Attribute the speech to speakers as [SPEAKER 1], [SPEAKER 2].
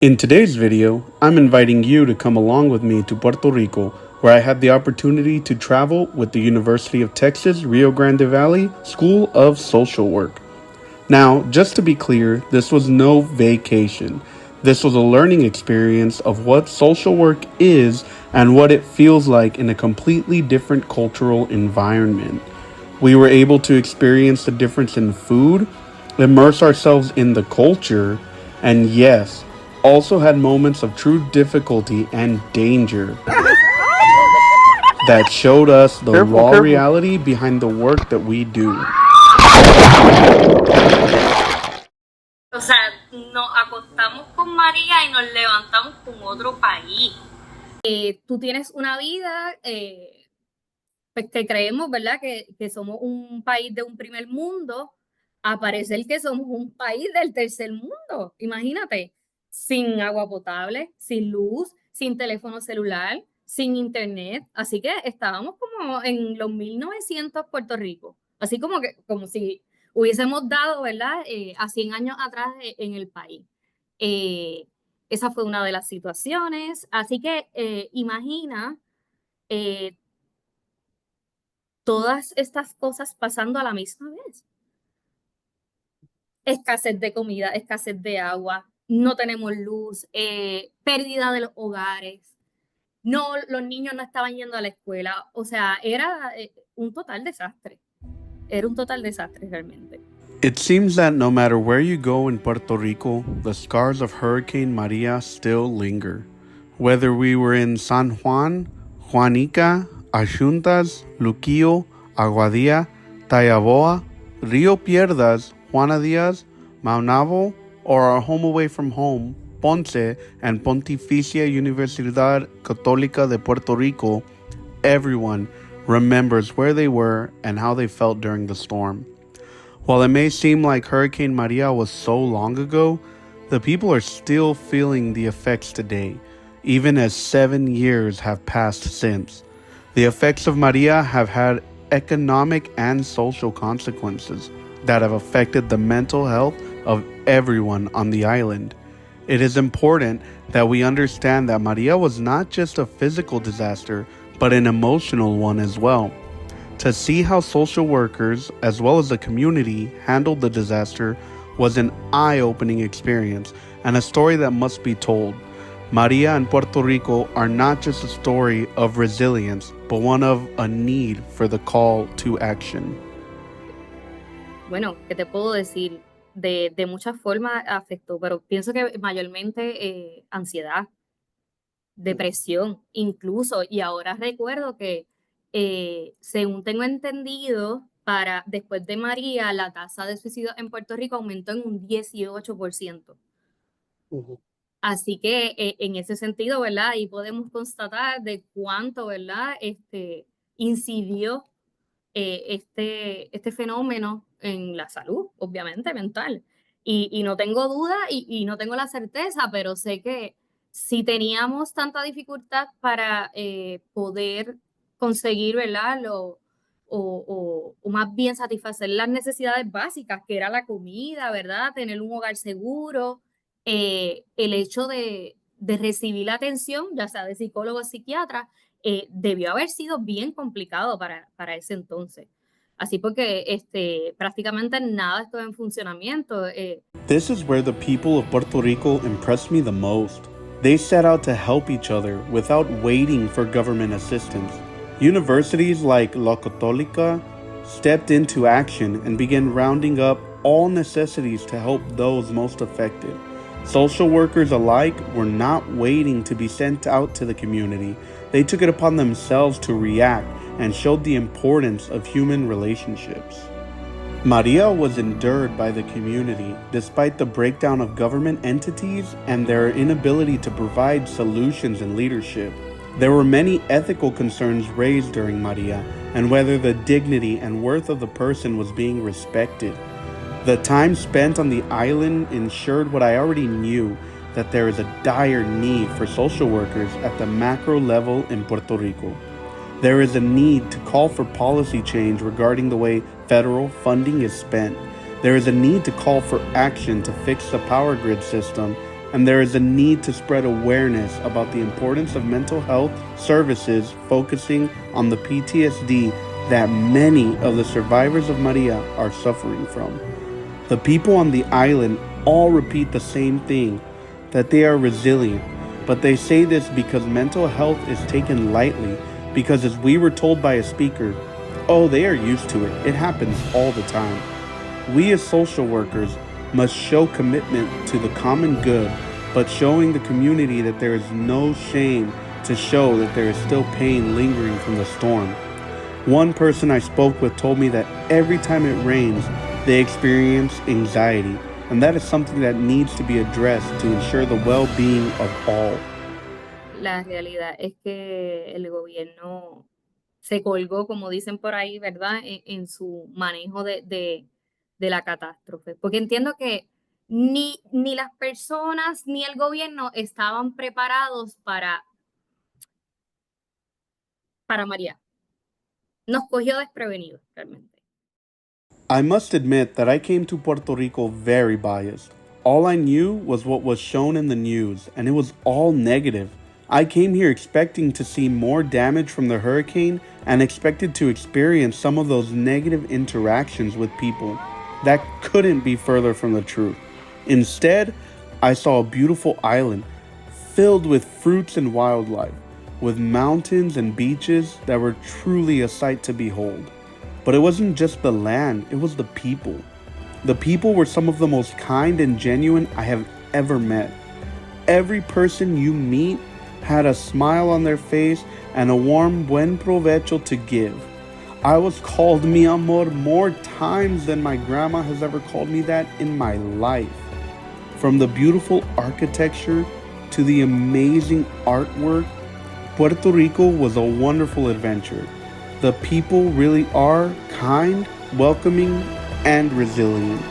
[SPEAKER 1] In today's video, I'm inviting you to come along with me to Puerto Rico, where I had the opportunity to travel with the University of Texas Rio Grande Valley School of Social Work. Now, just to be clear, this was no vacation. This was a learning experience of what social work is and what it feels like in a completely different cultural environment. We were able to experience the difference in food, immerse ourselves in the culture, and yes, also had moments of true difficulty and danger that showed us the
[SPEAKER 2] Careful,
[SPEAKER 1] raw
[SPEAKER 2] careful.
[SPEAKER 1] reality behind the work that we do.
[SPEAKER 3] O sea, nos acostamos con María y nos levantamos con otro país. Tú tienes una vida, pues que creemos, ¿verdad? Que somos un país de un primer mundo, a parecer que somos un país del tercer mundo. Imagínate, sin agua potable, sin luz, sin teléfono celular, sin internet. Así que estábamos como en los 1900 Puerto Rico. Así como si hubiésemos dado, ¿verdad? A 100 años atrás en el país. Eh, esa fue una de las situaciones. Así que imagina eh, todas estas cosas pasando a la misma vez. Escasez de comida, escasez de agua, no tenemos luz, pérdida de los hogares, no, los niños no estaban yendo a la escuela, o sea, era un total desastre, era un total desastre realmente.
[SPEAKER 1] It seems that no matter where you go in Puerto Rico, the scars of Hurricane Maria still linger. Whether we were in San Juan, Juanica, Achuntas, Luquillo, Aguadilla, Tayaboa, Rio Piedras, Juana Diaz, Maunabo, or our home away from home, Ponce and Pontificia Universidad Católica de Puerto Rico, everyone remembers where they were and how they felt during the storm. While it may seem like Hurricane Maria was so long ago, the people are still feeling the effects today, even as 7 years have passed since. The effects of Maria have had economic and social consequences that have affected the mental health of everyone on the island. It is important that we understand that Maria was not just a physical disaster, but an emotional one as well. To see how social workers, as well as the community, handled the disaster was an eye-opening experience and a story that must be told. Maria and Puerto Rico are not just a story of resilience, but one of a need for the call to action.
[SPEAKER 3] Bueno, ¿qué te puedo decir? De muchas formas afectó, pero pienso que mayormente ansiedad, depresión, incluso, y ahora recuerdo que, según tengo entendido, para después de María, la tasa de suicidio en Puerto Rico aumentó en un 18%. Así que en ese sentido, ¿verdad? Ahí podemos constatar de cuánto, ¿verdad? Incidió este fenómeno en la salud, obviamente, mental. Y no tengo duda y no tengo la certeza, pero sé que si teníamos tanta dificultad para poder conseguir, ¿verdad? O más bien satisfacer las necesidades básicas, que era la comida, ¿verdad? Tener un hogar seguro, el hecho de recibir la atención, ya sea de psicólogo o psiquiatra, debió haber sido bien complicado para ese entonces. Así porque prácticamente nada estuvo en funcionamiento.
[SPEAKER 1] This is where the people of Puerto Rico impressed me the most. They set out to help each other without waiting for government assistance. Universities like La Católica stepped into action and began rounding up all necessities to help those most affected. Social workers alike were not waiting to be sent out to the community. They took it upon themselves to react and showed the importance of human relationships. Maria was endured by the community despite the breakdown of government entities and their inability to provide solutions and leadership. There were many ethical concerns raised during Maria and whether the dignity and worth of the person was being respected. The time spent on the island ensured what I already knew, that there is a dire need for social workers at the macro level in Puerto Rico. There is a need to call for policy change regarding the way federal funding is spent. There is a need to call for action to fix the power grid system and there is a need to spread awareness about the importance of mental health services focusing on the PTSD that many of the survivors of Maria are suffering from. The people on the island all repeat the same thing, that they are resilient, but they say this because mental health is taken lightly, because as we were told by a speaker, oh, they are used to it. It happens all the time. We as social workers must show commitment to the common good, but showing the community that there is no shame to show that there is still pain lingering from the storm. One person I spoke with told me that every time it rains, they experience anxiety, and that is something that needs to be addressed to ensure the well-being of all.
[SPEAKER 3] La realidad es que el gobierno se colgó, como dicen por ahí, ¿verdad? En su manejo de la catástrofe. Porque entiendo que ni las personas ni el gobierno estaban preparados para María. Nos cogió desprevenidos, realmente.
[SPEAKER 1] I must admit that I came to Puerto Rico very biased. All I knew was what was shown in the news, and it was all negative. I came here expecting to see more damage from the hurricane and expected to experience some of those negative interactions with people. That couldn't be further from the truth. Instead, I saw a beautiful island filled with fruits and wildlife, with mountains and beaches that were truly a sight to behold. But it wasn't just the land, it was the people. The people were some of the most kind and genuine I have ever met. Every person you meet had a smile on their face and a warm buen provecho to give. I was called mi amor more times than my grandma has ever called me that in my life. From the beautiful architecture to the amazing artwork, Puerto Rico was a wonderful adventure. The people really are kind, welcoming, and resilient.